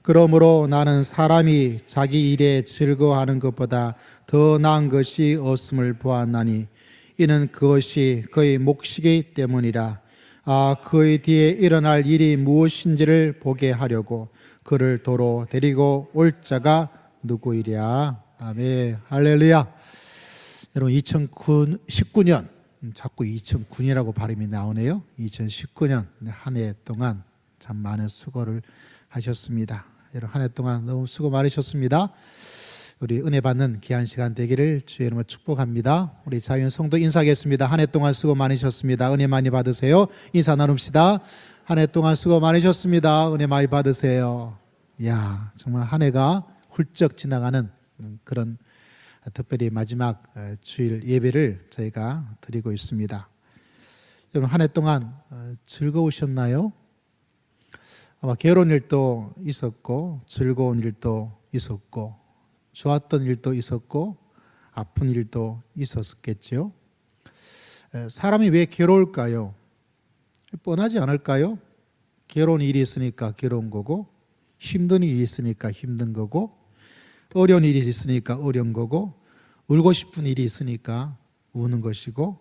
그러므로 나는 사람이 자기 일에 즐거워하는 것보다 더 나은 것이 없음을 보았나니 이는 그것이 그의 몫이기 때문이라. 그의 뒤에 일어날 일이 무엇인지를 보게 하려고 그를 도로 데리고 올 자가 누구이랴. 아멘. 할렐루야. 여러분 2019년 자꾸 2009년이라고 발음이 나오네요. 2019년 한 해 동안 참 많은 수고를 하셨습니다. 여러분 한 해 동안 너무 수고 많으셨습니다. 우리 은혜 받는 귀한 시간 되기를 주의 이름으로 축복합니다. 우리 자연 성도 인사하겠습니다. 한 해 동안 수고 많으셨습니다. 은혜 많이 받으세요. 인사 나눕시다. 한 해 동안 수고 많으셨습니다. 은혜 많이 받으세요. 이야, 정말 한 해가 훌쩍 지나가는 그런 특별히 마지막 주일 예배를 저희가 드리고 있습니다. 여러분 한 해 동안 즐거우셨나요? 아마 괴로운 일도 있었고 즐거운 일도 있었고 좋았던 일도 있었고 아픈 일도 있었겠죠. 사람이 왜 괴로울까요? 뻔하지 않을까요? 괴로운 일이 있으니까 괴로운 거고 힘든 일이 있으니까 힘든 거고 어려운 일이 있으니까 어려운 거고 울고 싶은 일이 있으니까 우는 것이고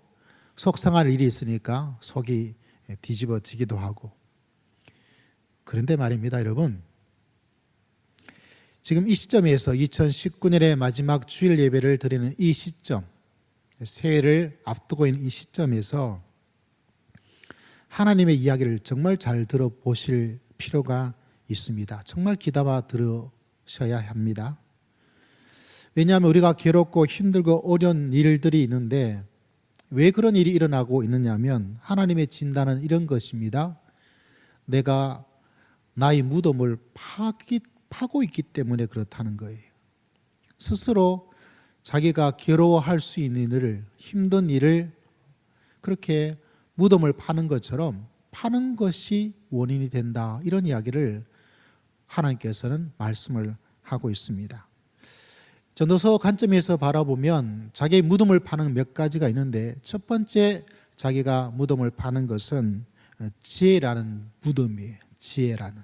속상할 일이 있으니까 속이 뒤집어지기도 하고. 그런데 말입니다, 여러분. 지금 이 시점에서 2019년의 마지막 주일 예배를 드리는 이 시점, 새해를 앞두고 있는 이 시점에서 하나님의 이야기를 정말 잘 들어보실 필요가 있습니다. 정말 귀담아 들으셔야 합니다. 왜냐하면 우리가 괴롭고 힘들고 어려운 일들이 있는데 왜 그런 일이 일어나고 있느냐 하면 하나님의 진단은 이런 것입니다. 내가 나의 무덤을 파고 있기 때문에 그렇다는 거예요. 스스로 자기가 괴로워할 수 있는 일을, 힘든 일을 그렇게 무덤을 파는 것처럼 파는 것이 원인이 된다. 이런 이야기를 하나님께서는 말씀을 하고 있습니다. 전도서 관점에서 바라보면 자기의 무덤을 파는 몇 가지가 있는데 첫 번째 자기가 무덤을 파는 것은 지혜라는 무덤이에요. 지혜라는.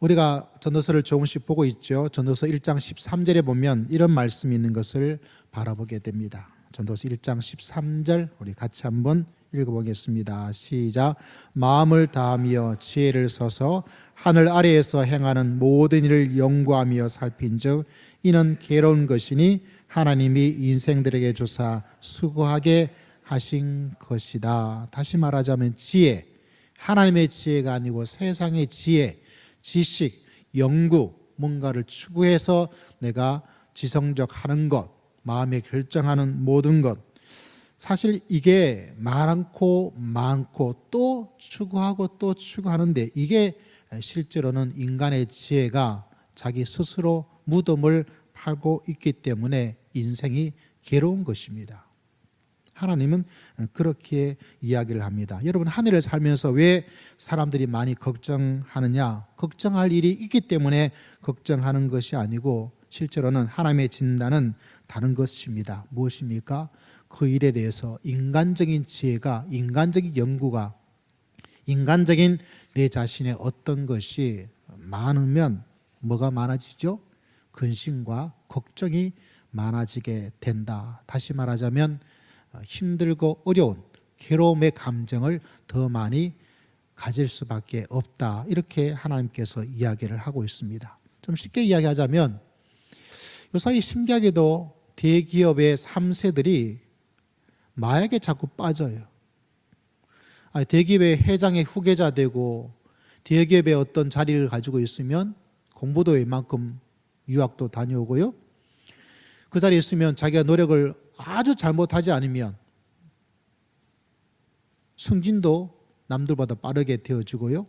우리가 전도서를 조금씩 보고 있죠. 전도서 1장 13절에 보면 이런 말씀이 있는 것을 바라보게 됩니다. 전도서 1장 13절 우리 같이 한번 읽어보겠습니다. 시작. 마음을 다하며 지혜를 써서 하늘 아래에서 행하는 모든 일을 연구하며 살핀즉 이는 괴로운 것이니 하나님이 인생들에게 주사 수고하게 하신 것이다. 다시 말하자면 지혜, 하나님의 지혜가 아니고 세상의 지혜, 지식, 연구, 뭔가를 추구해서 내가 지성적 하는 것, 마음에 결정하는 모든 것, 사실 이게 많고 또 추구하고 또 추구하는데 이게 실제로는 인간의 지혜가 자기 스스로 무덤을 파고 있기 때문에 인생이 괴로운 것입니다. 하나님은 그렇게 이야기를 합니다. 여러분 한 해를 살면서 왜 사람들이 많이 걱정하느냐? 걱정할 일이 있기 때문에 걱정하는 것이 아니고 실제로는 하나님의 진단은 다른 것입니다. 무엇입니까? 그 일에 대해서 인간적인 지혜가, 인간적인 연구가, 인간적인 내 자신의 어떤 것이 많으면 뭐가 많아지죠? 근심과 걱정이 많아지게 된다. 다시 말하자면 힘들고 어려운 괴로움의 감정을 더 많이 가질 수밖에 없다. 이렇게 하나님께서 이야기를 하고 있습니다. 좀 쉽게 이야기하자면 요사이 신기하게도 대기업의 3세들이 마약에 자꾸 빠져요. 대기업의 회장의 후계자 되고 대기업의 어떤 자리를 가지고 있으면 공부도 웬만큼 유학도 다녀오고요. 그 자리에 있으면 자기가 노력을 아주 잘못하지 않으면 승진도 남들보다 빠르게 되어지고요.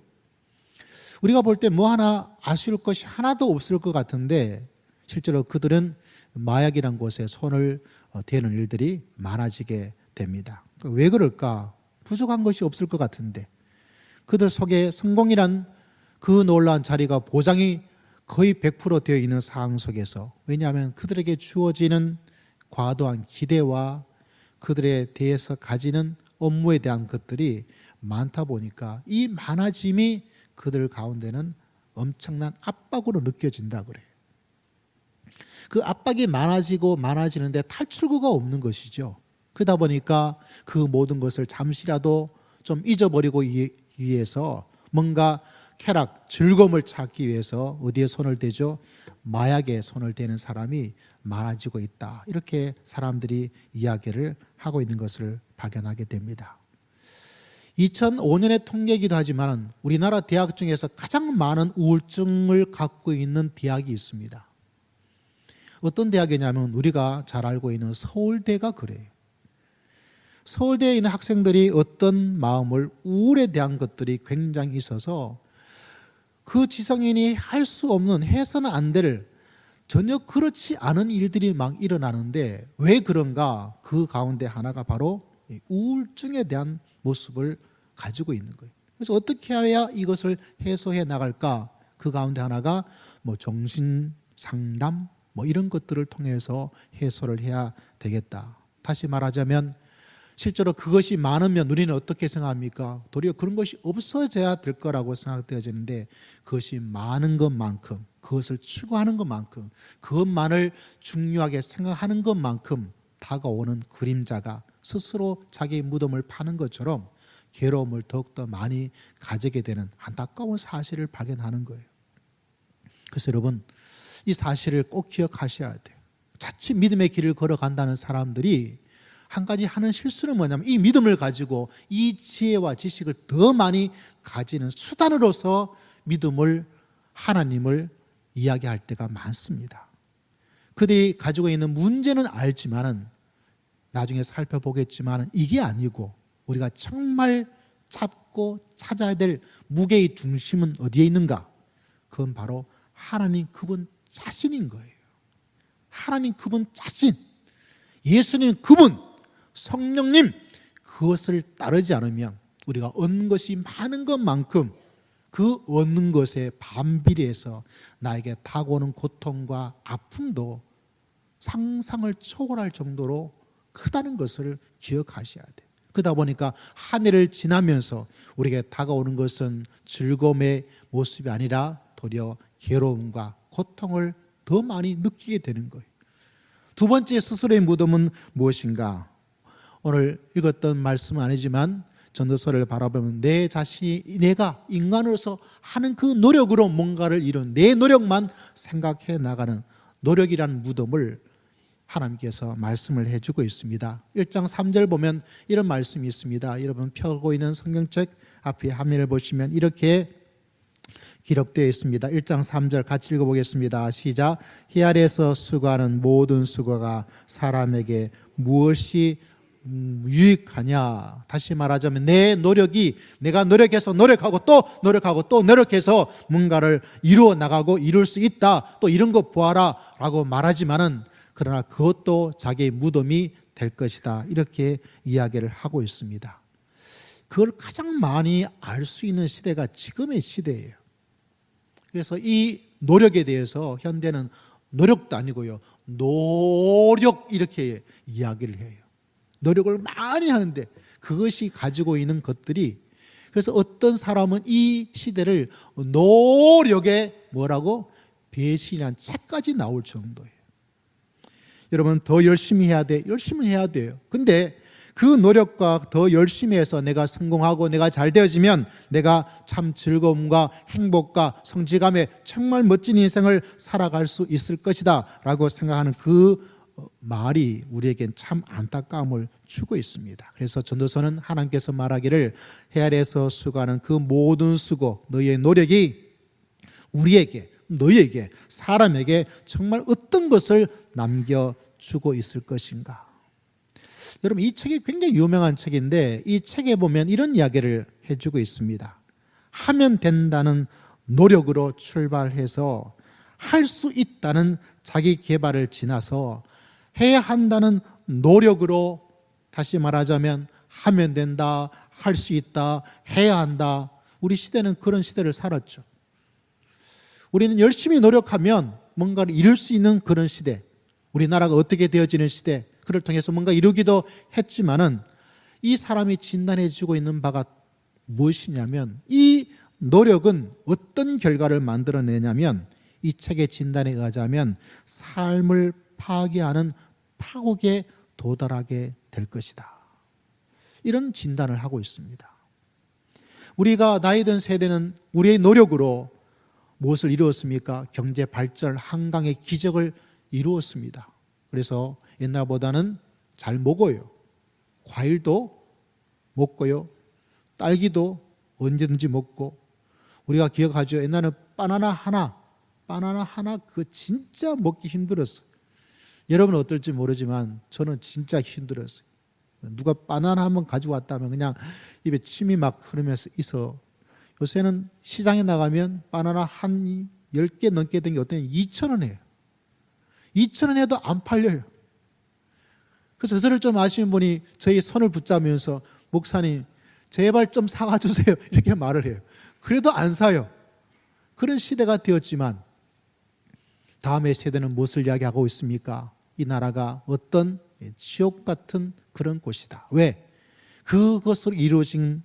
우리가 볼 때 뭐 하나 아쉬울 것이 하나도 없을 것 같은데 실제로 그들은 마약이란 곳에 손을 대는 일들이 많아지게 됩니다. 왜 그럴까? 부족한 것이 없을 것 같은데 그들 속에 성공이란 그 놀라운 자리가 보장이 거의 100% 되어 있는 상황 속에서, 왜냐하면 그들에게 주어지는 과도한 기대와 그들에 대해서 가지는 업무에 대한 것들이 많다 보니까 이 많아짐이 그들 가운데는 엄청난 압박으로 느껴진다 그래요. 그 압박이 많아지고 많아지는데 탈출구가 없는 것이죠. 그러다 보니까 그 모든 것을 잠시라도 좀 잊어버리고 위해서 뭔가 쾌락, 즐거움을 찾기 위해서 어디에 손을 대죠? 마약에 손을 대는 사람이 많아지고 있다. 이렇게 사람들이 이야기를 하고 있는 것을 발견하게 됩니다. 2005년의 통계이기도 하지만 우리나라 대학 중에서 가장 많은 우울증을 갖고 있는 대학이 있습니다. 어떤 대학이냐면 우리가 잘 알고 있는 서울대가 그래요. 서울대에 있는 학생들이 어떤 마음을, 우울에 대한 것들이 굉장히 있어서 그 지성인이 할 수 없는, 해서는 안 될, 전혀 그렇지 않은 일들이 막 일어나는데 왜 그런가? 그 가운데 하나가 바로 우울증에 대한 모습을 가지고 있는 거예요. 그래서 어떻게 해야 이것을 해소해 나갈까? 그 가운데 하나가 정신 상담 이런 것들을 통해서 해소를 해야 되겠다. 다시 말하자면 실제로 그것이 많으면 우리는 어떻게 생각합니까? 도리어 그런 것이 없어져야 될 거라고 생각되어지는데 그것이 많은 것만큼, 그것을 추구하는 것만큼, 그것만을 중요하게 생각하는 것만큼 다가오는 그림자가 스스로 자기 무덤을 파는 것처럼 괴로움을 더욱더 많이 가지게 되는 안타까운 사실을 발견하는 거예요. 그래서 여러분, 이 사실을 꼭 기억하셔야 돼요. 자칫 믿음의 길을 걸어간다는 사람들이 한 가지 하는 실수는 뭐냐면 이 믿음을 가지고 이 지혜와 지식을 더 많이 가지는 수단으로서 믿음을, 하나님을 이야기할 때가 많습니다. 그들이 가지고 있는 문제는 알지만은 나중에 살펴보겠지만은 이게 아니고 우리가 정말 찾고 찾아야 될 무게의 중심은 어디에 있는가? 그건 바로 하나님 그분 자신인 거예요. 하나님 그분 자신, 예수님 그분, 성령님, 그것을 따르지 않으면 우리가 얻는 것이 많은 것만큼 그 얻는 것에 반비례해서 나에게 다가오는 고통과 아픔도 상상을 초월할 정도로 크다는 것을 기억하셔야 돼요. 그러다 보니까 한 해를 지나면서 우리에게 다가오는 것은 즐거움의 모습이 아니라 도리어 괴로움과 고통을 더 많이 느끼게 되는 거예요. 두 번째 스스로의 무덤은 무엇인가? 오늘 읽었던 말씀은 아니지만 전도서를 바라보면 내 자신이, 내가 인간으로서 하는 그 노력으로 뭔가를 이룬 내 노력만 생각해 나가는 노력이라는 무덤을 하나님께서 말씀을 해주고 있습니다. 1장 3절 보면 이런 말씀이 있습니다. 여러분 펴고 있는 성경책 앞에 화면을 보시면 이렇게 기록되어 있습니다. 1장 3절 같이 읽어보겠습니다. 시작. 해 아래에서 수고하는 모든 수고가 사람에게 무엇이 유익하냐? 다시 말하자면 내 노력이, 내가 노력해서 노력하고 또 노력하고 또 노력해서 뭔가를 이루어 나가고 이룰 수 있다, 또 이런 거 보아라 라고 말하지만은 그러나 그것도 자기의 무덤이 될 것이다, 이렇게 이야기를 하고 있습니다. 그걸 가장 많이 알 수 있는 시대가 지금의 시대예요. 그래서 이 노력에 대해서 현대는 노력도 아니고요, 노력 이렇게 이야기를 해요. 노력을 많이 하는데 그것이 가지고 있는 것들이, 그래서 어떤 사람은 이 시대를 노력의 뭐라고? 배신이라는 책까지 나올 정도예요. 여러분 더 열심히 해야 돼. 열심히 해야 돼요. 근데 그 노력과 더 열심히 해서 내가 성공하고 내가 잘 되어지면 내가 참 즐거움과 행복과 성취감에 정말 멋진 인생을 살아갈 수 있을 것이다 라고 생각하는 그 말이 우리에겐 참 안타까움을 주고 있습니다. 그래서 전도서는 하나님께서 말하기를 해 아래에서 수고하는 그 모든 수고, 너희의 노력이 우리에게, 너희에게, 사람에게 정말 어떤 것을 남겨주고 있을 것인가. 여러분 이 책이 굉장히 유명한 책인데 이 책에 보면 이런 이야기를 해주고 있습니다. 하면 된다는 노력으로 출발해서 할 수 있다는 자기 개발을 지나서 해야 한다는 노력으로, 다시 말하자면 하면 된다, 할 수 있다, 해야 한다. 우리 시대는 그런 시대를 살았죠. 우리는 열심히 노력하면 뭔가를 이룰 수 있는 그런 시대, 우리나라가 어떻게 되어지는 시대, 그를 통해서 뭔가 이루기도 했지만은 이 사람이 진단해 주고 있는 바가 무엇이냐면 이 노력은 어떤 결과를 만들어내냐면 이 책의 진단에 의하자면 삶을 파괴하는 파국에 도달하게 될 것이다. 이런 진단을 하고 있습니다. 우리가 나이 든 세대는 우리의 노력으로 무엇을 이루었습니까? 경제 발전, 한강의 기적을 이루었습니다. 그래서 옛날보다는 잘 먹어요. 과일도 먹고요. 딸기도 언제든지 먹고. 우리가 기억하죠. 옛날에는 바나나 하나 그 진짜 먹기 힘들었어요. 여러분은 어떨지 모르지만 저는 진짜 힘들었어요. 누가 바나나 한번 가져왔다면 그냥 입에 침이 막 흐르면서 있어. 요새는 시장에 나가면 바나나 한 10개 넘게 된 게 어떤 2,000원이에요. 2,000원 해도 안 팔려요. 그래서 저를 좀 아시는 분이 저희 손을 붙잡으면서 목사님 제발 좀 사가 주세요 이렇게 말을 해요. 그래도 안 사요. 그런 시대가 되었지만 다음의 세대는 무엇을 이야기하고 있습니까? 이 나라가 어떤 지옥 같은 그런 곳이다. 왜? 그것으로 이루어진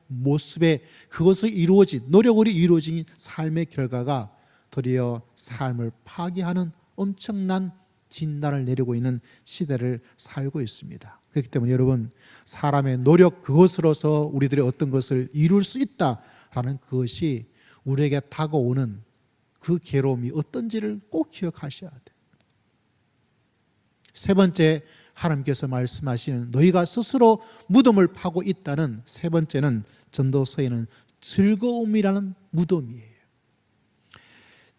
모습에 그것으로 이루어진 노력으로 이루어진 삶의 결과가 도리어 삶을 파괴하는 엄청난 진단을 내리고 있는 시대를 살고 있습니다. 그렇기 때문에 여러분 사람의 노력 그것으로서 우리들의 어떤 것을 이룰 수 있다라는 그것이 우리에게 다가오는 그 괴로움이 어떤지를 꼭 기억하셔야 돼요. 세 번째 하나님께서 말씀하시는 너희가 스스로 무덤을 파고 있다는 세 번째는 전도서에는 즐거움이라는 무덤이에요.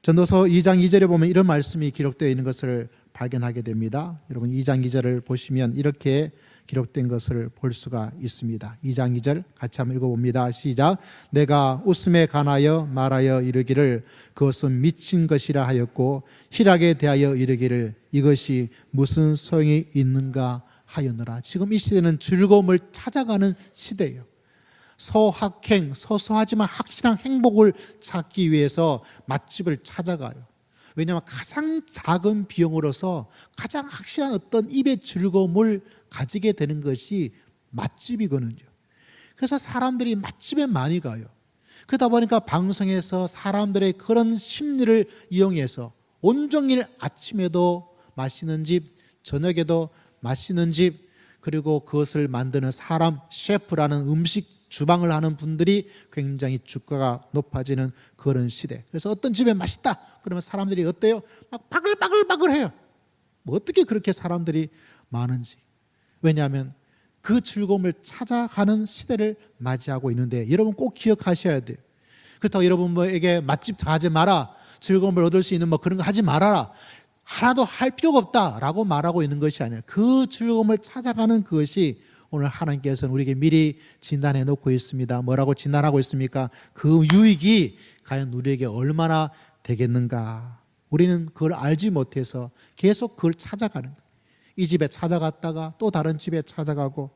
전도서 2장 2절에 보면 이런 말씀이 기록되어 있는 것을 발견하게 됩니다. 여러분 2장 2절을 보시면 이렇게 기록된 것을 볼 수가 있습니다. 2장 2절 같이 한번 읽어봅니다. 시작. 내가 웃음에 관하여 말하여 이르기를 그것은 미친 것이라 하였고 희락에 대하여 이르기를 이것이 무슨 소용이 있는가 하였노라. 지금 이 시대는 즐거움을 찾아가는 시대예요. 소확행, 소소하지만 확실한 행복을 찾기 위해서 맛집을 찾아가요. 왜냐하면 가장 작은 비용으로서 가장 확실한 어떤 입의 즐거움을 가지게 되는 것이 맛집이거든요. 그래서 사람들이 맛집에 많이 가요. 그러다 보니까 방송에서 사람들의 그런 심리를 이용해서 온종일 아침에도 맛있는 집, 저녁에도 맛있는 집, 그리고 그것을 만드는 사람, 셰프라는 음식 주방을 하는 분들이 굉장히 주가가 높아지는 그런 시대. 그래서 어떤 집에 맛있다 그러면 사람들이 어때요? 막 바글바글바글해요. 뭐 어떻게 그렇게 사람들이 많은지. 왜냐하면 그 즐거움을 찾아가는 시대를 맞이하고 있는데 여러분 꼭 기억하셔야 돼요. 그렇다고 여러분에게 맛집 가지 마라, 즐거움을 얻을 수 있는 뭐 그런 거 하지 말아라, 하나도 할 필요가 없다라고 말하고 있는 것이 아니에요. 그 즐거움을 찾아가는 그것이 오늘 하나님께서는 우리에게 미리 진단해 놓고 있습니다. 뭐라고 진단하고 있습니까? 그 유익이 과연 우리에게 얼마나 되겠는가. 우리는 그걸 알지 못해서 계속 그걸 찾아가는 거예요. 이 집에 찾아갔다가 또 다른 집에 찾아가고,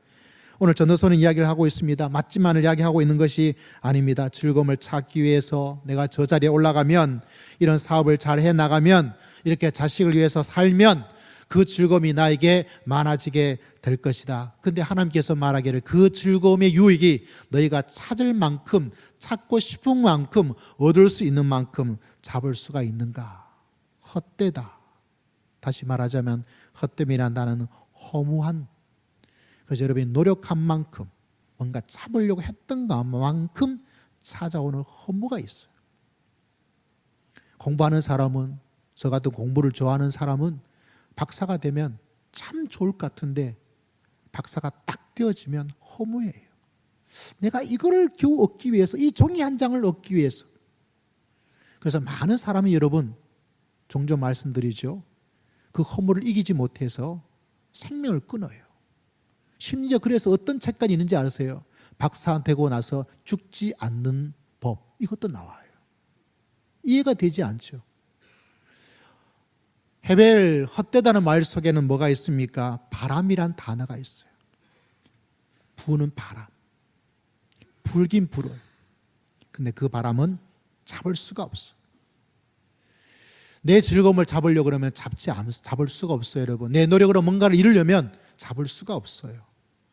오늘 전도서는 이야기를 하고 있습니다. 맛집만을 이야기하고 있는 것이 아닙니다. 즐거움을 찾기 위해서 내가 저 자리에 올라가면, 이런 사업을 잘 해나가면, 이렇게 자식을 위해서 살면 그 즐거움이 나에게 많아지게 될 것이다. 근데 하나님께서 말하기를 그 즐거움의 유익이 너희가 찾을 만큼, 찾고 싶은 만큼, 얻을 수 있는 만큼 잡을 수가 있는가? 헛되다. 다시 말하자면 헛됨이란 단어는 허무한, 그래서 여러분이 노력한 만큼, 뭔가 잡으려고 했던 것만큼 찾아오는 허무가 있어요. 공부하는 사람은, 저 같은 공부를 좋아하는 사람은 박사가 되면 참 좋을 것 같은데 박사가 딱 되어지면 허무해요. 내가 이거를 겨우 얻기 위해서, 이 종이 한 장을 얻기 위해서. 그래서 많은 사람이 여러분 종종 말씀드리죠. 그 허무를 이기지 못해서 생명을 끊어요. 심지어 그래서 어떤 책까지 있는지 아세요? 박사 되고 나서 죽지 않는 법, 이것도 나와요. 이해가 되지 않죠. 헤벨, 헛되다는 말 속에는 뭐가 있습니까? 바람이란 단어가 있어요. 부는 바람. 불긴 불어요. 근데 그 바람은 잡을 수가 없어요. 내 즐거움을 잡으려고 그러면 잡을 수가 없어요, 여러분. 내 노력으로 뭔가를 이루려면 잡을 수가 없어요.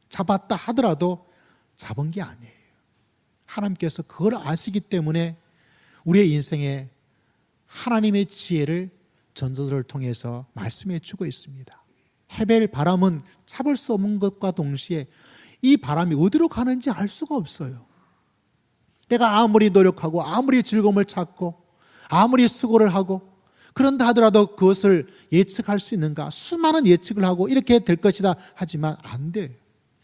잡았다 하더라도 잡은 게 아니에요. 하나님께서 그걸 아시기 때문에 우리의 인생에 하나님의 지혜를 전도들을 통해서 말씀해 주고 있습니다. 헤벨 바람은 잡을 수 없는 것과 동시에 이 바람이 어디로 가는지 알 수가 없어요. 내가 아무리 노력하고 아무리 즐거움을 찾고 아무리 수고를 하고 그런다 하더라도 그것을 예측할 수 있는가? 수많은 예측을 하고 이렇게 될 것이다 하지만 안 돼요.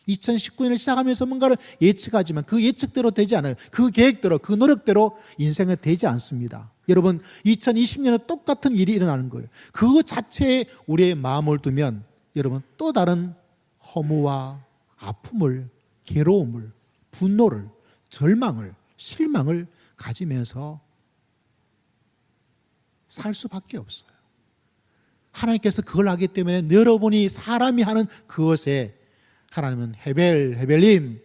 2019년을 시작하면서 뭔가를 예측하지만 그 예측대로 되지 않아요. 그 계획대로, 그 노력대로 인생은 되지 않습니다. 여러분, 2020년에 똑같은 일이 일어나는 거예요. 그 자체에 우리의 마음을 두면 여러분 또 다른 허무와 아픔을, 괴로움을, 분노를, 절망을, 실망을 가지면서 살 수밖에 없어요. 하나님께서 그걸 하기 때문에 여러분이 사람이 하는 그것에 하나님은 헤벨림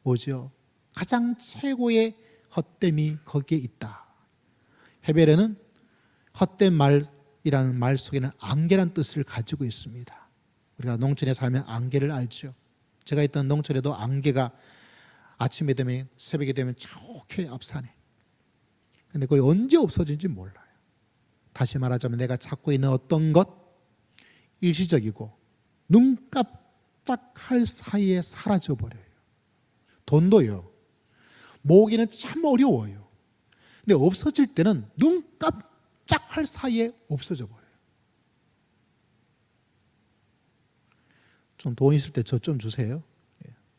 뭐죠? 가장 최고의 헛됨이 거기에 있다. 헤벨에는 헛된 말이라는 말 속에는 안개란 뜻을 가지고 있습니다. 우리가 농촌에 살면 안개를 알죠. 제가 있던 농촌에도 안개가 아침에 되면 새벽에 되면 좋게 앞산해. 근데 그게 언제 없어진지 몰라요. 다시 말하자면 내가 찾고 있는 어떤 것 일시적이고 눈 깜짝할 사이에 사라져버려요. 돈도요. 모으기는 참 어려워요. 근데 없어질 때는 눈 깜짝할 사이에 없어져 버려요. 좀 돈 있을 때 저 좀 주세요.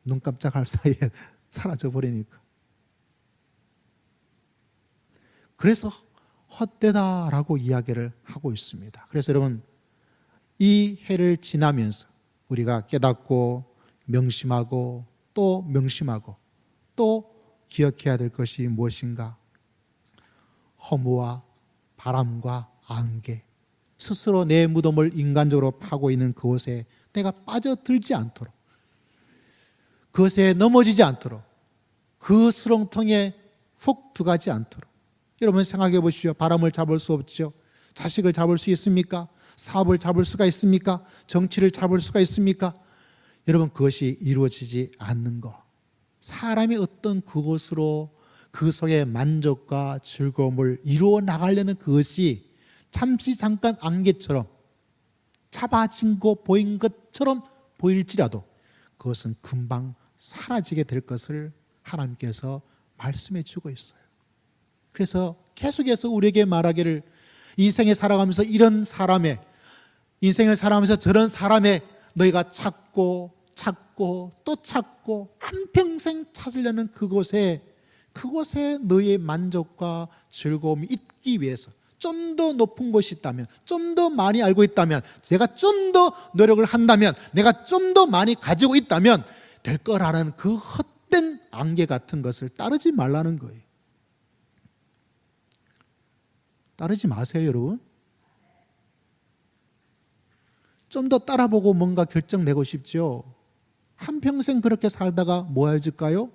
눈 깜짝할 사이에 사라져 버리니까. 그래서 헛되다라고 이야기를 하고 있습니다. 그래서 여러분 이 해를 지나면서 우리가 깨닫고 명심하고 또 명심하고 또 기억해야 될 것이 무엇인가? 허무와 바람과 안개, 스스로 내 무덤을 인간적으로 파고 있는 그곳에 내가 빠져들지 않도록, 그것에 넘어지지 않도록, 그 수렁통에 훅 들어가지 않도록. 여러분 생각해 보십시오. 바람을 잡을 수 없죠. 자식을 잡을 수 있습니까? 사업을 잡을 수가 있습니까? 정치를 잡을 수가 있습니까? 여러분 그것이 이루어지지 않는 것. 사람이 어떤 그것으로 그 속에 만족과 즐거움을 이루어 나가려는 그것이 잠시 잠깐 안개처럼 잡아진 거 보인 것처럼 보일지라도 그것은 금방 사라지게 될 것을 하나님께서 말씀해 주고 있어요. 그래서 계속해서 우리에게 말하기를 인생에 살아가면서 이런 사람의 인생을 살아가면서 저런 사람의 너희가 찾고 또 찾고 한평생 찾으려는 그곳에 너희의 만족과 즐거움이 있기 위해서 좀 더 높은 곳이 있다면, 좀 더 많이 알고 있다면, 제가 좀 더 노력을 한다면, 내가 좀 더 많이 가지고 있다면 될 거라는 그 헛된 안개 같은 것을 따르지 말라는 거예요. 따르지 마세요, 여러분. 좀 더 따라보고 뭔가 결정 내고 싶죠. 한평생 그렇게 살다가 뭐 해질까요?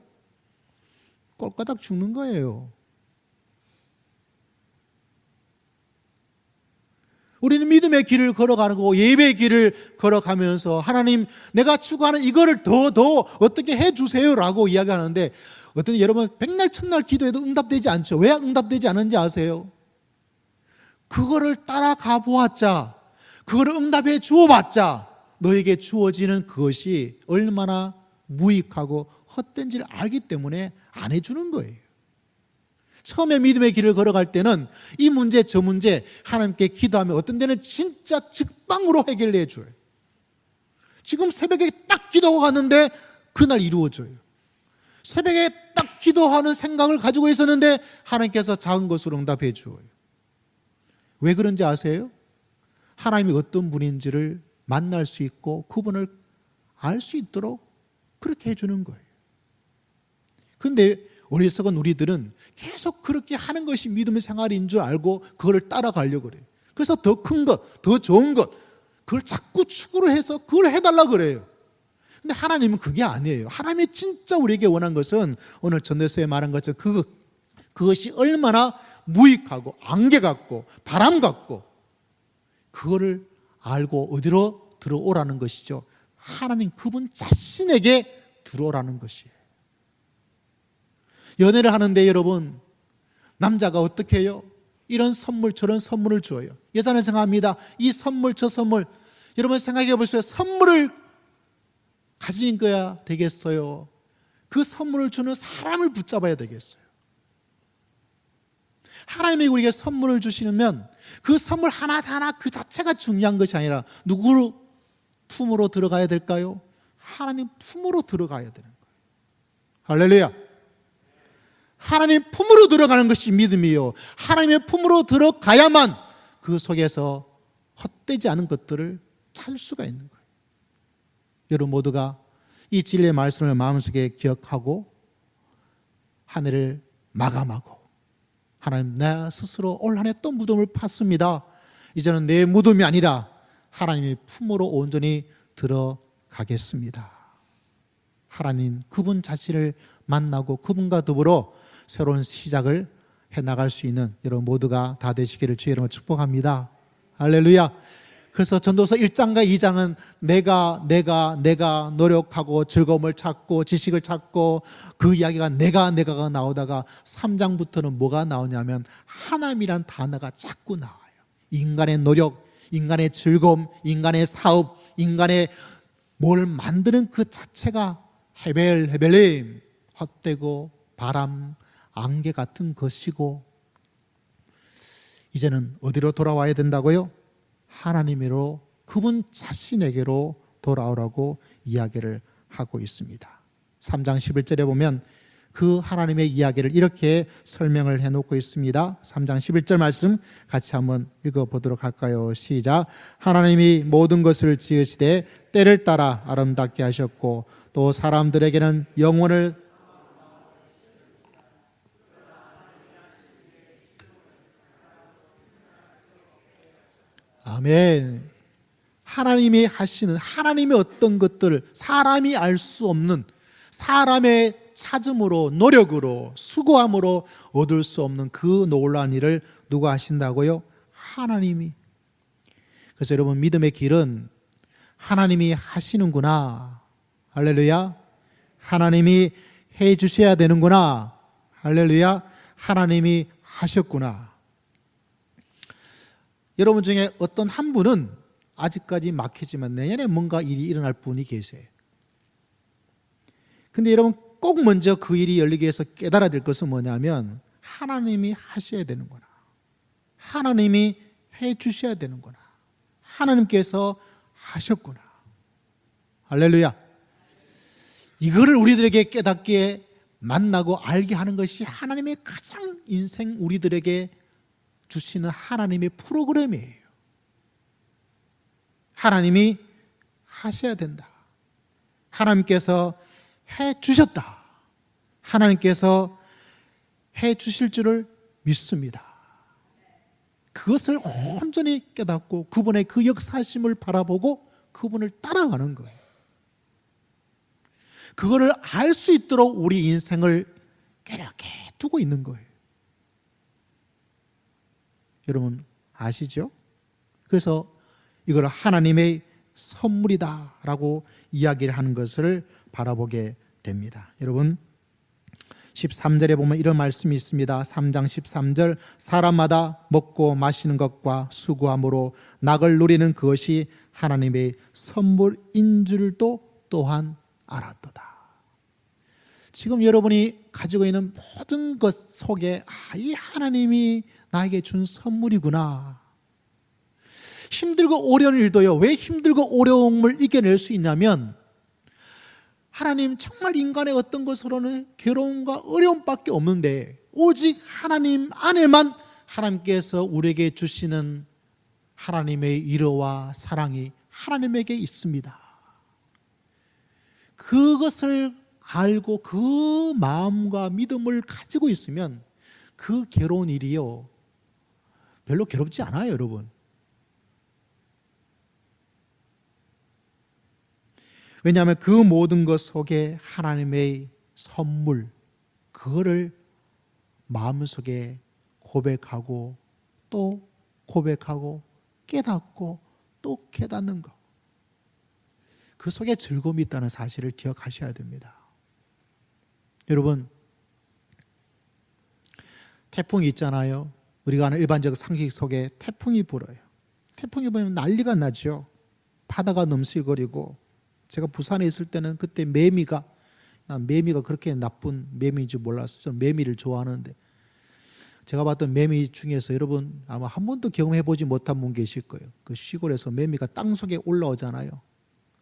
꼴까닥 죽는 거예요. 우리는 믿음의 길을 걸어가고 예배의 길을 걸어가면서 하나님 내가 추구하는 이거를 더 어떻게 해주세요라고 이야기하는데 어떤 여러분 백날 천날 기도해도 응답되지 않죠. 왜 응답되지 않은지 아세요? 그거를 따라가 보았자, 그거를 응답해 주어봤자 너에게 주어지는 그것이 얼마나 무익하고 헛된지를 알기 때문에 안 해주는 거예요. 처음에 믿음의 길을 걸어갈 때는 이 문제 저 문제 하나님께 기도하면 어떤 데는 진짜 직방으로 해결해 줘요. 지금 새벽에 딱 기도하고 갔는데 그날 이루어져요. 새벽에 딱 기도하는 생각을 가지고 있었는데 하나님께서 작은 것으로 응답해 주어요. 왜 그런지 아세요? 하나님이 어떤 분인지를 만날 수 있고 그분을 알 수 있도록 그렇게 해주는 거예요. 그런데 어리석은 우리들은 계속 그렇게 하는 것이 믿음의 생활인 줄 알고 그걸 따라가려고 그래요. 그래서 더 큰 것, 더 좋은 것 그걸 자꾸 추구를 해서 그걸 해달라고 그래요. 근데 하나님은 그게 아니에요. 하나님이 진짜 우리에게 원한 것은 오늘 전도서에 말한 것처럼 그것이 얼마나 무익하고 안개 같고 바람 같고 그거를 알고 어디로 들어오라는 것이죠. 하나님 그분 자신에게 들어오라는 것이에요. 연애를 하는데 여러분, 남자가 어떻게 해요? 이런 선물 저런 선물을 주어요. 여자는 생각합니다. 이 선물 저 선물. 여러분 생각해 보세요. 선물을 가진 거야 되겠어요? 그 선물을 주는 사람을 붙잡아야 되겠어요? 하나님이 우리에게 선물을 주시면 그 선물 하나하나 그 자체가 중요한 것이 아니라 누구 품으로 들어가야 될까요? 하나님 품으로 들어가야 되는 거예요. 할렐루야. 하나님 품으로 들어가는 것이 믿음이요, 하나님의 품으로 들어가야만 그 속에서 헛되지 않은 것들을 찾을 수가 있는 거예요. 여러분 모두가 이 진리의 말씀을 마음속에 기억하고 한 해를 마감하고, 하나님 내 스스로 올 한 해 또 무덤을 팠습니다. 이제는 내 무덤이 아니라 하나님의 품으로 온전히 들어가겠습니다. 하나님 그분 자신을 만나고 그분과 더불어 새로운 시작을 해나갈 수 있는 여러분 모두가 다 되시기를 주의 이름으로 축복합니다. 할렐루야. 그래서 전도서 1장과 2장은 내가 노력하고 즐거움을 찾고 지식을 찾고 그 이야기가 내가가 나오다가 3장부터는 뭐가 나오냐면 하나님이란 단어가 자꾸 나와요. 인간의 노력, 인간의 즐거움, 인간의 사업, 인간의 뭘 만드는 그 자체가 헤벨레임, 헛되고 바람, 안개 같은 것이고, 이제는 어디로 돌아와야 된다고요? 하나님으로, 그분 자신에게로 돌아오라고 이야기를 하고 있습니다. 3장 11절에 보면 그 하나님의 이야기를 이렇게 설명을 해놓고 있습니다. 3장 11절 말씀 같이 한번 읽어보도록 할까요? 시작. 하나님이 모든 것을 지으시되 때를 따라 아름답게 하셨고 또 사람들에게는 영혼을 아멘. 하나님이 하시는, 하나님의 어떤 것들을 사람이 알 수 없는, 사람의 찾음으로, 노력으로, 수고함으로 얻을 수 없는 그 놀라운 일을 누가 하신다고요? 하나님이. 그래서 여러분 믿음의 길은 하나님이 하시는구나. 할렐루야. 하나님이 해 주셔야 되는구나. 할렐루야. 하나님이 하셨구나. 여러분 중에 어떤 한 분은 아직까지 막히지만 내년에 뭔가 일이 일어날 분이 계세요. 근데 여러분 꼭 먼저 그 일이 열리기 위해서 깨달아야 될 것은 뭐냐면 하나님이 하셔야 되는구나. 하나님이 해 주셔야 되는구나. 하나님께서 하셨구나. 할렐루야. 이거를 우리들에게 깨닫게 만나고 알게 하는 것이 하나님의 가장 인생 우리들에게 주시는 하나님의 프로그램이에요. 하나님이 하셔야 된다. 하나님께서 해 주셨다. 하나님께서 해 주실 줄을 믿습니다. 그것을 온전히 깨닫고 그분의 그 역사심을 바라보고 그분을 따라가는 거예요. 그거를 알 수 있도록 우리 인생을 이렇게 두고 있는 거예요. 여러분 아시죠? 그래서 이걸 하나님의 선물이다라고 이야기를 하는 것을 바라보게 됩니다. 여러분 13절에 보면 이런 말씀이 있습니다. 3장 13절 사람마다 먹고 마시는 것과 수고함으로 낙을 누리는 그것이 하나님의 선물인 줄도 또한 알았도다. 지금 여러분이 가지고 있는 모든 것 속에 이 하나님이 나에게 준 선물이구나. 힘들고 어려운 일도요. 왜 힘들고 어려움을 이겨낼 수 있냐면 하나님 정말 인간의 어떤 것으로는 괴로움과 어려움밖에 없는데 오직 하나님 안에만 하나님께서 우리에게 주시는 하나님의 위로와 사랑이 하나님에게 있습니다. 그것을 알고 그 마음과 믿음을 가지고 있으면 그 괴로운 일이요 별로 괴롭지 않아요, 여러분. 왜냐하면 그 모든 것 속에 하나님의 선물, 그거를 마음속에 고백하고 또 고백하고 깨닫고 또 깨닫는 것, 그 속에 즐거움이 있다는 사실을 기억하셔야 됩니다. 여러분 태풍이 있잖아요. 우리가 아는 일반적 상식 속에 태풍이 불어요. 태풍이 불면 난리가 나죠. 바다가 넘실거리고, 제가 부산에 있을 때는 그때 난 매미가 그렇게 나쁜 매미인 줄 몰랐어요. 저는 매미를 좋아하는데, 제가 봤던 매미 중에서 여러분 아마 한 번도 경험해보지 못한 분 계실 거예요. 그 시골에서 매미가 땅속에 올라오잖아요.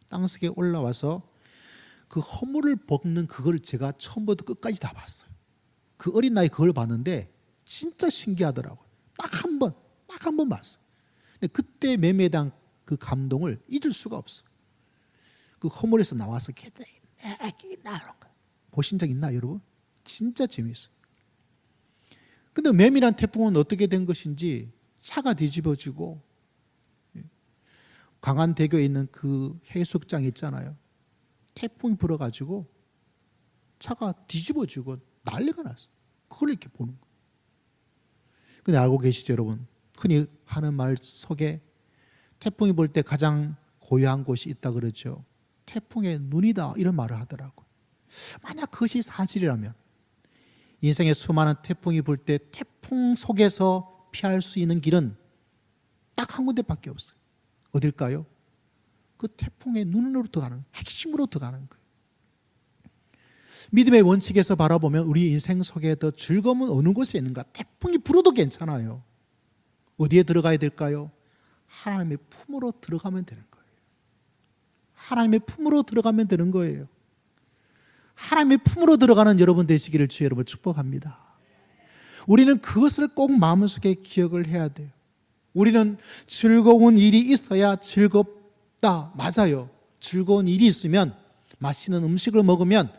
땅속에 올라와서 그 허물을 벗는 그걸 제가 처음부터 끝까지 다 봤어요. 그 어린 나이 그걸 봤는데 진짜 신기하더라고요. 딱 한 번 봤어요. 근데 그때 매미에 대한 그 감동을 잊을 수가 없어요. 그 허물에서 나와서 나오는 거 보신 적 있나 여러분? 진짜 재미있어요. 근데 매미란 태풍은 어떻게 된 것인지 차가 뒤집어지고, 강안대교에 있는 그 해수욕장 있잖아요. 태풍이 불어가지고 차가 뒤집어지고 난리가 났어요. 그걸 이렇게 보는 거예요. 근데 알고 계시죠 여러분? 흔히 하는 말 속에 태풍이 불 때 가장 고요한 곳이 있다 그러죠. 태풍의 눈이다 이런 말을 하더라고요. 만약 그것이 사실이라면 인생의 수많은 태풍이 불 때 태풍 속에서 피할 수 있는 길은 딱 한 군데밖에 없어요. 어딜까요? 그 태풍의 눈으로 들어가는 거예요. 핵심으로 들어가는 거예요. 믿음의 원칙에서 바라보면 우리 인생 속에 더 즐거움은 어느 곳에 있는가? 태풍이 불어도 괜찮아요. 어디에 들어가야 될까요? 하나님의 품으로 들어가면 되는 거예요. 하나님의 품으로 들어가면 되는 거예요. 하나님의 품으로 들어가는 여러분 되시기를 주의 이름으로 축복합니다. 우리는 그것을 꼭 마음속에 기억을 해야 돼요. 우리는 즐거운 일이 있어야 즐겁다. 맞아요. 즐거운 일이 있으면, 맛있는 음식을 먹으면,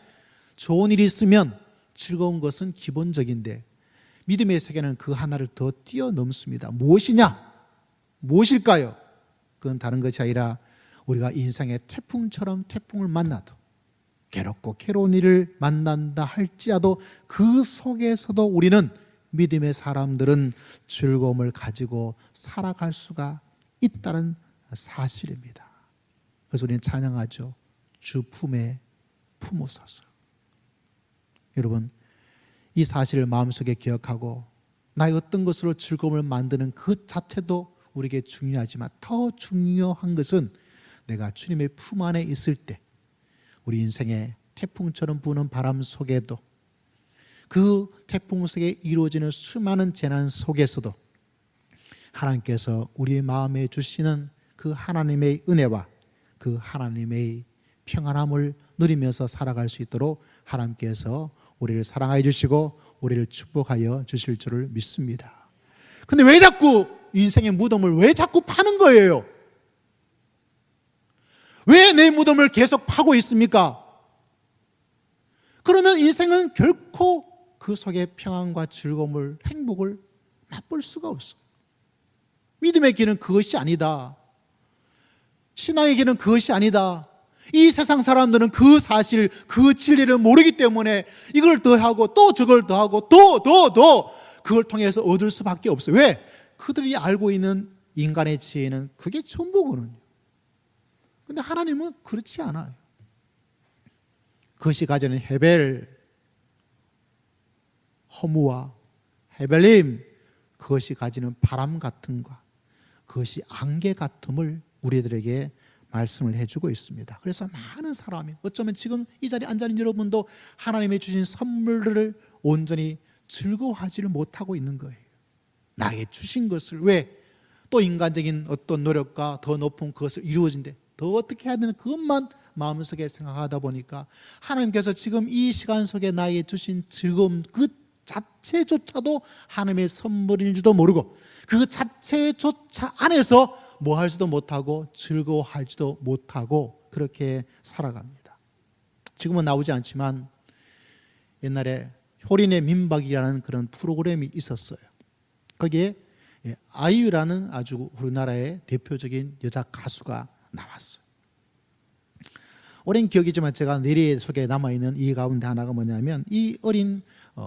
좋은 일이 있으면 즐거운 것은 기본적인데, 믿음의 세계는 그 하나를 더 뛰어넘습니다. 무엇이냐? 무엇일까요? 그건 다른 것이 아니라 우리가 인생의 태풍처럼 태풍을 만나도, 괴롭고 괴로운 일을 만난다 할지라도 그 속에서도 우리는, 믿음의 사람들은 즐거움을 가지고 살아갈 수가 있다는 사실입니다. 그래서 우리는 찬양하죠. 주 품에 품으소서. 여러분, 이 사실을 마음속에 기억하고 나의 어떤 것으로 즐거움을 만드는 그 자체도 우리에게 중요하지만 더 중요한 것은 내가 주님의 품 안에 있을 때 우리 인생의 태풍처럼 부는 바람 속에도, 그 태풍 속에 이루어지는 수많은 재난 속에서도 하나님께서 우리의 마음에 주시는 그 하나님의 은혜와 그 하나님의 평안함을 누리면서 살아갈 수 있도록 하나님께서 우리를 사랑하여 주시고 우리를 축복하여 주실 줄을 믿습니다. 근데 왜 자꾸 인생의 무덤을 왜 자꾸 파는 거예요? 왜 내 무덤을 계속 파고 있습니까? 그러면 인생은 결코 그 속에 평안과 즐거움을, 행복을 맛볼 수가 없어요. 믿음의 길은 그것이 아니다. 신앙의 길은 그것이 아니다. 이 세상 사람들은 그 사실, 그 진리를 모르기 때문에 이걸 더하고 또 저걸 더하고 더 그걸 통해서 얻을 수밖에 없어요. 왜? 그들이 알고 있는 인간의 지혜는 그게 전부거든요. 그런데 하나님은 그렇지 않아요. 그것이 가지는 헤벨, 허무와 헤벨림, 그것이 가지는 바람 같음과 그것이 안개 같음을 우리들에게 말씀을 해주고 있습니다. 그래서 많은 사람이, 어쩌면 지금 이 자리에 앉아 있는 여러분도 하나님이 주신 선물들을 온전히 즐거워하지를 못하고 있는 거예요. 나에게 주신 것을 왜 또 인간적인 어떤 노력과 더 높은 그것을 이루어진대, 더 어떻게 해야 되는 그것만 마음속에 생각하다 보니까 하나님께서 지금 이 시간 속에 나에게 주신 즐거움 그 자체조차도 하나님의 선물인지도 모르고 그 자체조차 안에서 뭐 할지도 못하고 즐거워할지도 못하고 그렇게 살아갑니다. 지금은 나오지 않지만 옛날에 효린의 민박이라는 그런 프로그램이 있었어요. 거기에 아이유라는 아주 우리나라의 대표적인 여자 가수가 나왔어요. 오랜 기억이지만 제가 내리 속에 남아있는 이 가운데 하나가 뭐냐면, 이 어린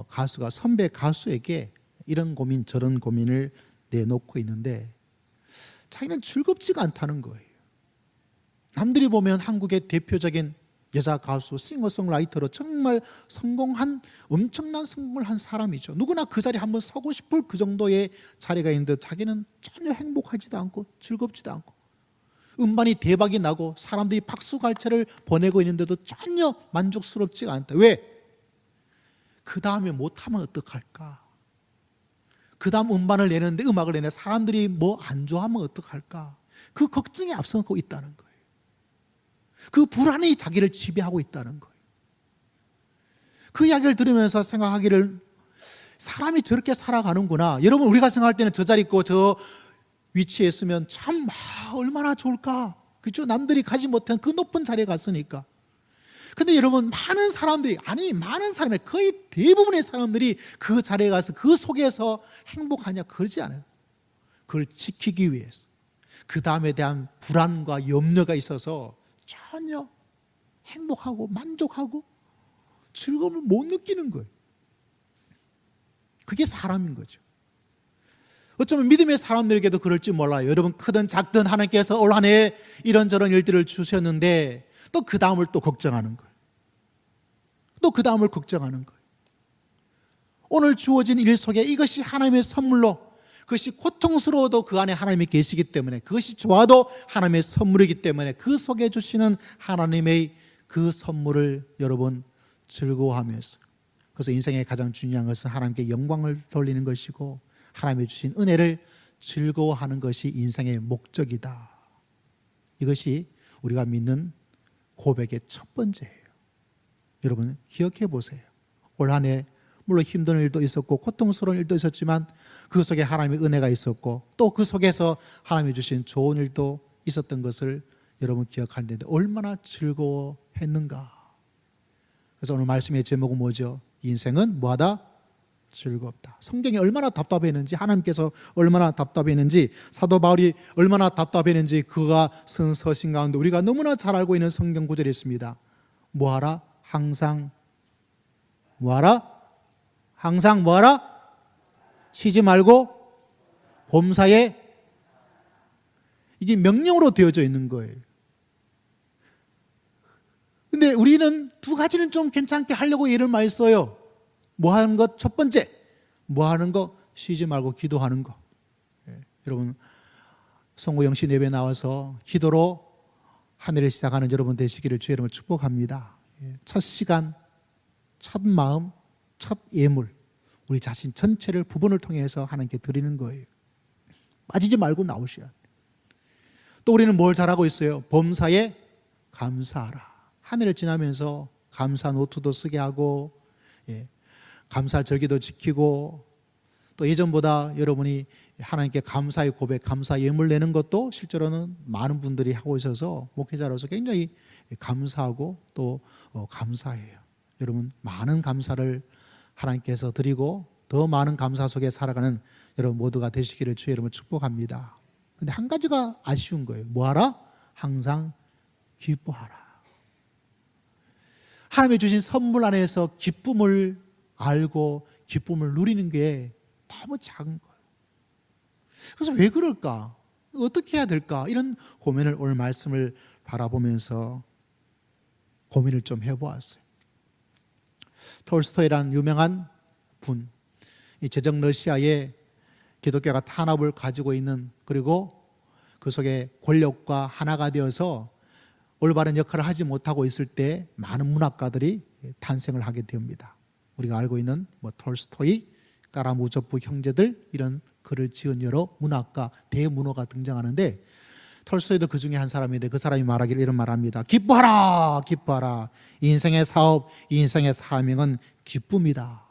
가수가 선배 가수에게 이런 고민 저런 고민을 내놓고 있는데 자기는 즐겁지가 않다는 거예요. 남들이 보면 한국의 대표적인 여자 가수, 싱어송라이터로 정말 엄청난 성공을 한 사람이죠. 누구나 그 자리에 한번 서고 싶을 그 정도의 자리가 있는데 자기는 전혀 행복하지도 않고 즐겁지도 않고, 음반이 대박이 나고 사람들이 박수갈채를 보내고 있는데도 전혀 만족스럽지가 않다. 왜? 그 다음에 못하면 어떡할까? 그 다음 음반을 내는데, 음악을 내는데 사람들이 뭐 안 좋아하면 어떡할까? 그 걱정이 앞서고 있다는 거예요. 그 불안이 자기를 지배하고 있다는 거예요. 그 이야기를 들으면서 생각하기를, 사람이 저렇게 살아가는구나. 여러분, 우리가 생각할 때는 저 자리 있고 저 위치에 있으면 참 얼마나 좋을까, 그렇죠? 남들이 가지 못한 그 높은 자리에 갔으니까. 근데 여러분, 많은 사람들이, 거의 대부분의 사람들이 그 자리에 가서 그 속에서 행복하냐? 그러지 않아요. 그걸 지키기 위해서, 그 다음에 대한 불안과 염려가 있어서 전혀 행복하고 만족하고 즐거움을 못 느끼는 거예요. 그게 사람인 거죠. 어쩌면 믿음의 사람들에게도 그럴지 몰라요. 여러분, 크든 작든 하나님께서 올 한 해 이런저런 일들을 주셨는데 또 그 다음을 또 걱정하는 거예요. 또 그 다음을 걱정하는 거예요. 오늘 주어진 일 속에 이것이 하나님의 선물로, 그것이 고통스러워도 그 안에 하나님이 계시기 때문에, 그것이 좋아도 하나님의 선물이기 때문에 그 속에 주시는 하나님의 그 선물을 여러분 즐거워하면서, 그래서 인생의 가장 중요한 것은 하나님께 영광을 돌리는 것이고 하나님이 주신 은혜를 즐거워하는 것이 인생의 목적이다. 이것이 우리가 믿는 고백의 첫 번째예요. 여러분, 기억해 보세요. 올 한 해 물론 힘든 일도 있었고 고통스러운 일도 있었지만 그 속에 하나님의 은혜가 있었고 또 그 속에서 하나님이 주신 좋은 일도 있었던 것을 여러분 기억하는데 얼마나 즐거워했는가. 그래서 오늘 말씀의 제목은 뭐죠? 인생은 뭐하다? 즐겁다. 성경이 얼마나 답답했는지, 하나님께서 얼마나 답답했는지, 사도 바울이 얼마나 답답했는지 그가 쓴 서신 가운데 우리가 너무나 잘 알고 있는 성경 구절이 있습니다. 뭐하라? 항상 뭐하라? 항상 뭐하라? 쉬지 말고 범사에. 이게 명령으로 되어져 있는 거예요. 근데 우리는 두 가지는 좀 괜찮게 하려고 예를 많이 써요. 뭐 하는 것? 첫 번째, 뭐 하는 거? 쉬지 말고 기도하는 거. 여러분, 송구 영신 예배 나와서 기도로 한 해를 시작하는 여러분 되시기를 주의 이름으로 축복합니다. 첫 시간, 첫 마음, 첫 예물, 우리 자신 전체를 부분을 통해서 하나님께 드리는 거예요. 빠지지 말고 나오셔야 돼요. 또 우리는 뭘 잘하고 있어요? 범사에 감사하라. 한 해를 지나면서 감사 노트도 쓰게 하고, 감사 절기도 지키고, 또 예전보다 여러분이 하나님께 감사의 고백, 감사 예물 내는 것도 실제로는 많은 분들이 하고 있어서 목회자로서 굉장히 감사하고 또 감사해요. 여러분, 많은 감사를 하나님께서 드리고 더 많은 감사 속에 살아가는 여러분 모두가 되시기를 주의 이름으로 축복합니다. 근데 한 가지가 아쉬운 거예요. 뭐하라? 항상 기뻐하라. 하나님이 주신 선물 안에서 기쁨을 알고 기쁨을 누리는 게 너무 작은 거예요. 그래서 왜 그럴까? 어떻게 해야 될까? 이런 고민을 오늘 말씀을 바라보면서 고민을 좀 해보았어요. 톨스토이란 유명한 분, 이 제정 러시아에 기독교가 탄압을 가지고 있는, 그리고 그 속에 권력과 하나가 되어서 올바른 역할을 하지 못하고 있을 때 많은 문학가들이 탄생을 하게 됩니다. 우리가 알고 있는 톨스토이, 까라무조프 형제들, 이런 글을 지은 여러 문학가, 대문호가 등장하는데 톨스토이도 그 중에 한 사람인데 그 사람이 말하기를 이런 말합니다. 기뻐하라, 기뻐하라. 인생의 사업, 인생의 사명은 기쁨이다.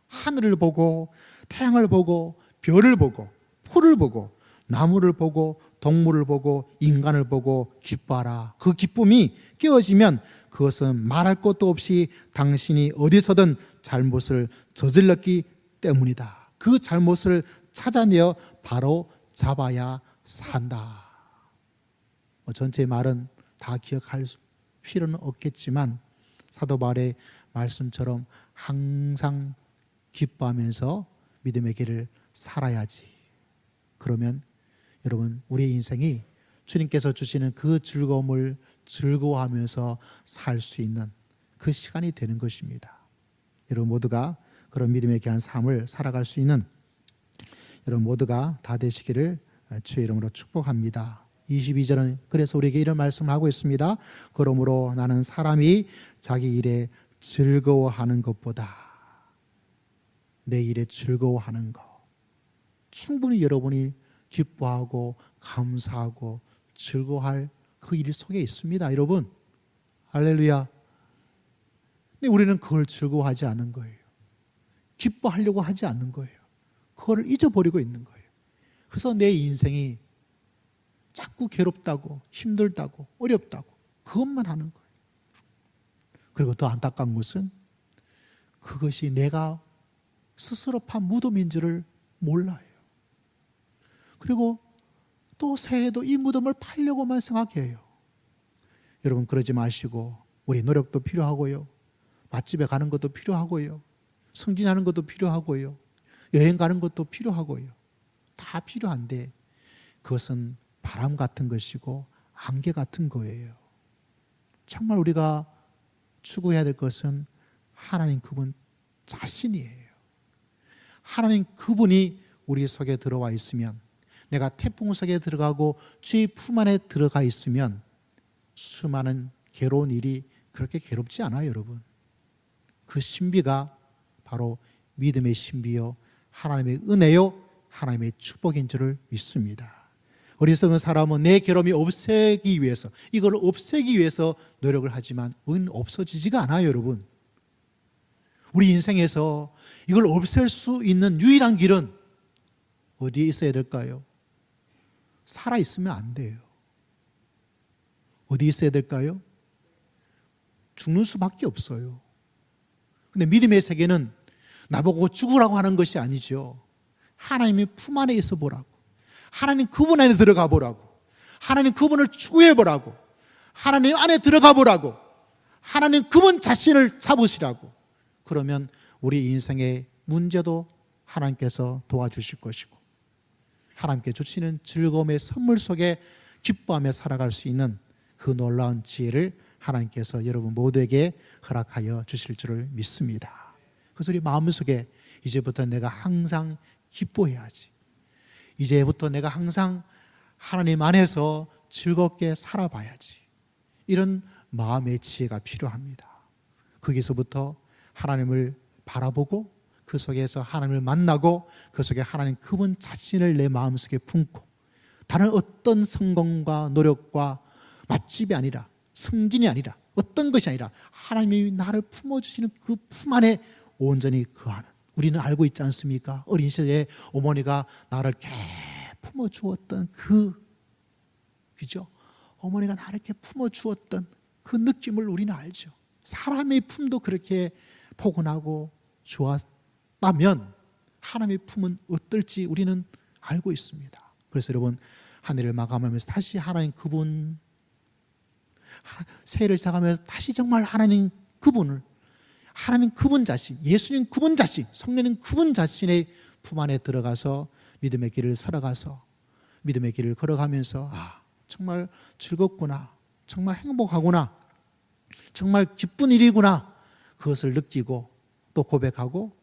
하늘을 보고 태양을 보고 별을 보고 풀을 보고 나무를 보고 동물을 보고 인간을 보고 기뻐하라. 그 기쁨이 깨어지면 그것은 말할 것도 없이 당신이 어디서든 잘못을 저질렀기 때문이다. 그 잘못을 찾아내어 바로 잡아야 산다. 전체의 말은 다 기억할 필요는 없겠지만 사도 바울의 말씀처럼 항상 기뻐하면서 믿음의 길을 살아야지. 그러면 여러분, 우리의 인생이 주님께서 주시는 그 즐거움을 즐거워하면서 살 수 있는 그 시간이 되는 것입니다. 여러분 모두가 그런 믿음에 귀한 삶을 살아갈 수 있는 여러분 모두가 다 되시기를 주의 이름으로 축복합니다. 22절은 그래서 우리에게 이런 말씀을 하고 있습니다. 그러므로 나는 사람이 자기 일에 즐거워하는 것보다 내 일에 즐거워하는 것, 충분히 여러분이 기뻐하고 감사하고 즐거워할 그 일 속에 있습니다. 여러분 할렐루야. 근데 우리는 그걸 즐거워하지 않는 거예요. 기뻐하려고 하지 않는 거예요. 그거를 잊어버리고 있는 거예요. 그래서 내 인생이 자꾸 괴롭다고 힘들다고 어렵다고 그것만 하는 거예요. 그리고 더 안타까운 것은 그것이 내가 스스로 판 무덤인 줄을 몰라요. 그리고 또 새해도 이 무덤을 팔려고만 생각해요. 여러분 그러지 마시고 우리 노력도 필요하고요. 맛집에 가는 것도 필요하고요. 승진하는 것도 필요하고요. 여행 가는 것도 필요하고요. 다 필요한데 그것은 바람 같은 것이고 안개 같은 거예요. 정말 우리가 추구해야 될 것은 하나님 그분 자신이에요. 하나님 그분이 우리 속에 들어와 있으면, 내가 태풍 속에 들어가고 주의 품 안에 들어가 있으면 수많은 괴로운 일이 그렇게 괴롭지 않아요. 여러분 그 신비가 바로 믿음의 신비요 하나님의 은혜요 하나님의 축복인 줄을 믿습니다. 어리석은 사람은 내 괴로움이 없애기 위해서, 이걸 없애기 위해서 노력을 하지만 은 없어지지가 않아요. 여러분 우리 인생에서 이걸 없앨 수 있는 유일한 길은 어디에 있어야 될까요? 살아있으면 안 돼요. 어디 있어야 될까요? 죽는 수밖에 없어요. 근데 믿음의 세계는 나보고 죽으라고 하는 것이 아니죠. 하나님의 품 안에 있어 보라고, 하나님 그분 안에 들어가 보라고, 하나님 그분을 추구해 보라고, 하나님 안에 들어가 보라고, 하나님 그분 자신을 잡으시라고. 그러면 우리 인생의 문제도 하나님께서 도와주실 것이고 하나님께 주시는 즐거움의 선물 속에 기뻐하며 살아갈 수 있는 그 놀라운 지혜를 하나님께서 여러분 모두에게 허락하여 주실 줄을 믿습니다. 그래서 우리 마음속에 이제부터 내가 항상 기뻐해야지, 이제부터 내가 항상 하나님 안에서 즐겁게 살아봐야지, 이런 마음의 지혜가 필요합니다. 거기서부터 하나님을 바라보고 그 속에서 하나님을 만나고 그 속에 하나님 그분 자신을 내 마음속에 품고 다른 어떤 성공과 노력과 맛집이 아니라 승진이 아니라 어떤 것이 아니라 하나님이 나를 품어주시는 그 품 안에 온전히 거하는, 우리는 알고 있지 않습니까? 어린 시절에 어머니가 나를 이렇게 품어주었던 그죠? 어머니가 나를 이렇게 품어주었던 그 느낌을 우리는 알죠. 사람의 품도 그렇게 포근하고 좋았다면 하나님의 품은 어떨지 우리는 알고 있습니다. 그래서 여러분 한 해를 마감하면서 다시 하나님 그분, 새해를 시작하면서 다시 정말 하나님 그분을, 하나님 그분 자신, 예수님 그분 자신, 성령님 그분 자신의 품 안에 들어가서 믿음의 길을 살아가서 믿음의 길을 걸어가면서 정말 즐겁구나, 정말 행복하구나, 정말 기쁜 일이구나, 그것을 느끼고 또 고백하고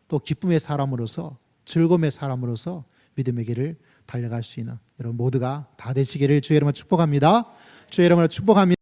또 기쁨의 사람으로서, 즐거움의 사람으로서 믿음의 길을 달려갈 수 있는 여러분 모두가 다 되시기를 주의 이름으로 축복합니다. 주의 이름으로 축복합니다.